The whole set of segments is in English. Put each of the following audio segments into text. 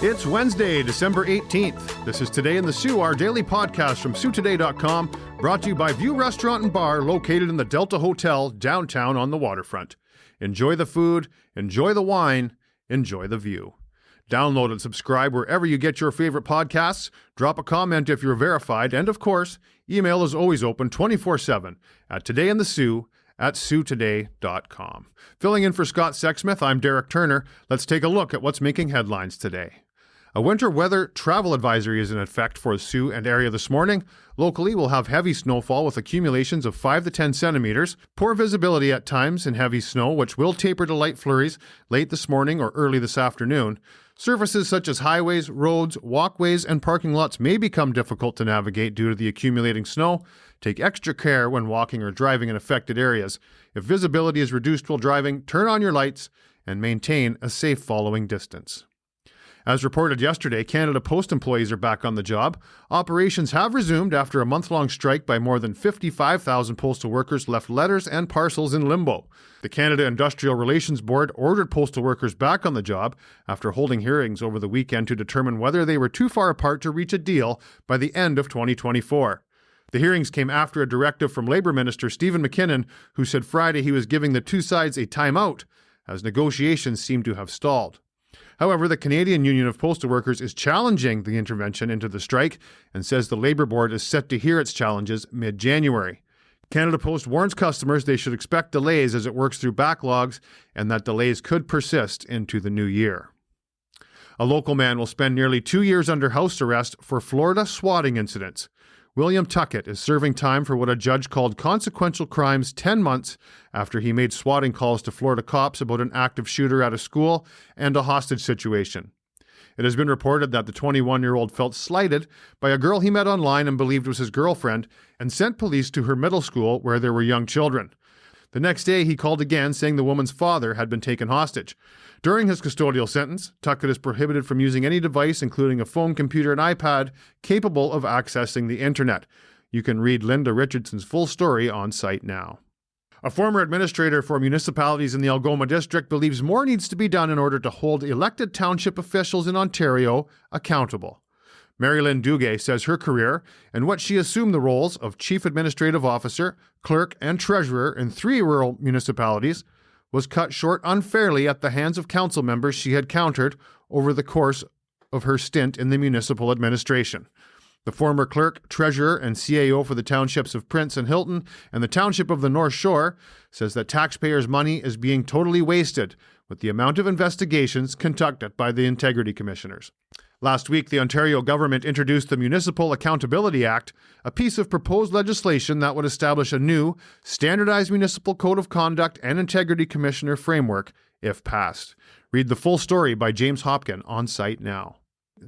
It's Wednesday, December 18th. This is Today in the Sioux, our daily podcast from SiouxToday.com, brought to you by View Restaurant and Bar, located in the Delta Hotel, downtown on the waterfront. Enjoy the food, enjoy the wine, enjoy the view. Download and subscribe wherever you get your favorite podcasts. Drop a comment if you're verified. And, of course, email is always open 24/7 at todayinthesioux@siouxtoday.com. Filling in for Scott Sexsmith, I'm Derek Turner. Let's take a look at what's making headlines today. A winter weather travel advisory is in effect for the Sioux and area this morning. Locally, we'll have heavy snowfall with accumulations of 5 to 10 centimeters, poor visibility at times and heavy snow, which will taper to light flurries late this morning or early this afternoon. Surfaces such as highways, roads, walkways, and parking lots may become difficult to navigate due to the accumulating snow. Take extra care when walking or driving in affected areas. If visibility is reduced while driving, turn on your lights and maintain a safe following distance. As reported yesterday, Canada Post employees are back on the job. Operations have resumed after a month-long strike by more than 55,000 postal workers left letters and parcels in limbo. The Canada Industrial Relations Board ordered postal workers back on the job after holding hearings over the weekend to determine whether they were too far apart to reach a deal by the end of 2024. The hearings came after a directive from Labour Minister Stephen McKinnon, who said Friday he was giving the two sides a timeout, as negotiations seemed to have stalled. However, the Canadian Union of Postal Workers is challenging the intervention into the strike and says the Labour Board is set to hear its challenges mid-January. Canada Post warns customers they should expect delays as it works through backlogs and that delays could persist into the new year. A local man will spend nearly 2 years under house arrest for Florida swatting incidents. William Tuckett is serving time for what a judge called consequential crimes 10 months after he made swatting calls to Florida cops about an active shooter at a school and a hostage situation. It has been reported that the 21-year-old felt slighted by a girl he met online and believed was his girlfriend and sent police to her middle school where there were young children. The next day, he called again saying the woman's father had been taken hostage. During his custodial sentence, Tuckett is prohibited from using any device, including a phone, computer, and iPad, capable of accessing the internet. You can read Linda Richardson's full story on site now. A former administrator for municipalities in the Algoma district believes more needs to be done in order to hold elected township officials in Ontario accountable. Mary Lynn Duguay says her career and what she assumed the roles of Chief Administrative Officer, Clerk, and Treasurer in 3 rural municipalities was cut short unfairly at the hands of council members she had countered over the course of her stint in the municipal administration. The former clerk, treasurer, and CAO for the townships of Prince and Hilton and the township of the North Shore says that taxpayers' money is being totally wasted with the amount of investigations conducted by the Integrity Commissioners. Last week, the Ontario government introduced the Municipal Accountability Act, a piece of proposed legislation that would establish a new, standardized municipal code of conduct and integrity commissioner framework, if passed. Read the full story by James Hopkin on site now.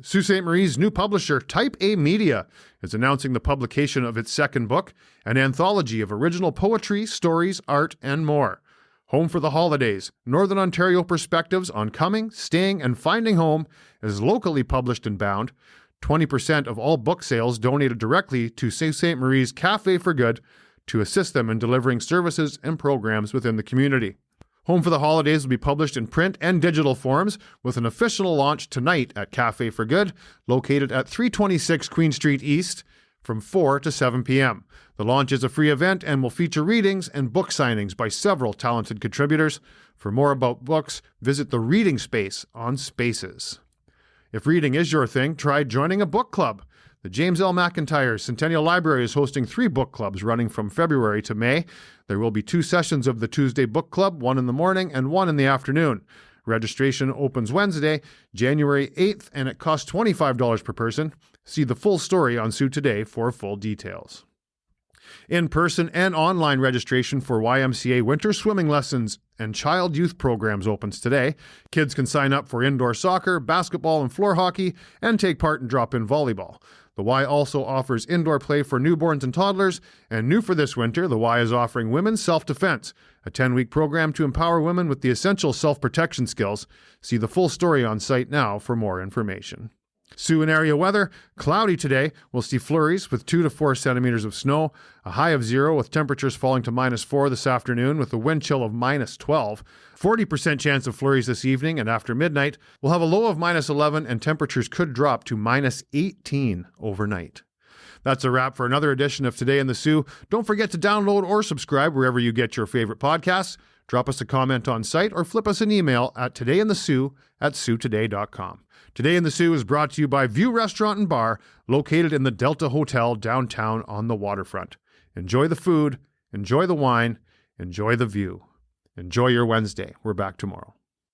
Sault Ste. Marie's new publisher, Type A Media, is announcing the publication of its second book, an anthology of original poetry, stories, art, and more. Home for the Holidays, Northern Ontario Perspectives on Coming, Staying, and Finding Home is locally published and bound. 20% of all book sales donated directly to Sault Ste. Marie's Cafe for Good to assist them in delivering services and programs within the community. Home for the Holidays will be published in print and digital forms with an official launch tonight at Cafe for Good, located at 326 Queen Street East, from 4 to 7 p.m. The launch is a free event and will feature readings and book signings by several talented contributors. For more about books, visit the Reading Space on Spaces. If reading is your thing, try joining a book club. The James L. McIntyre Centennial Library is hosting 3 book clubs running from February to May. There will be 2 sessions of the Tuesday Book Club, one in the morning and one in the afternoon. Registration opens Wednesday, January 8th, and it costs $25 per person. See the full story on Sioux Today for full details. In-person and online registration for YMCA winter swimming lessons and child youth programs opens today. Kids can sign up for indoor soccer, basketball, and floor hockey, and take part in drop-in volleyball. The Y also offers indoor play for newborns and toddlers, and new for this winter, the Y is offering women's self-defense, a 10-week program to empower women with the essential self-protection skills. See the full story on site now for more information. Sioux and area weather, cloudy today. We'll see flurries with 2 to 4 centimeters of snow, a high of 0 with temperatures falling to -4 this afternoon with a wind chill of -12. 40% chance of flurries this evening, and after midnight, we'll have a low of -11 and temperatures could drop to -18 overnight. That's a wrap for another edition of Today in the Sioux. Don't forget to download or subscribe wherever you get your favorite podcasts. Drop us a comment on site or flip us an email at todayinthesioux@siouxtoday.com. Today in the Sioux is brought to you by View Restaurant and Bar, located in the Delta Hotel downtown on the waterfront. Enjoy the food, enjoy the wine, enjoy the view. Enjoy your Wednesday. We're back tomorrow.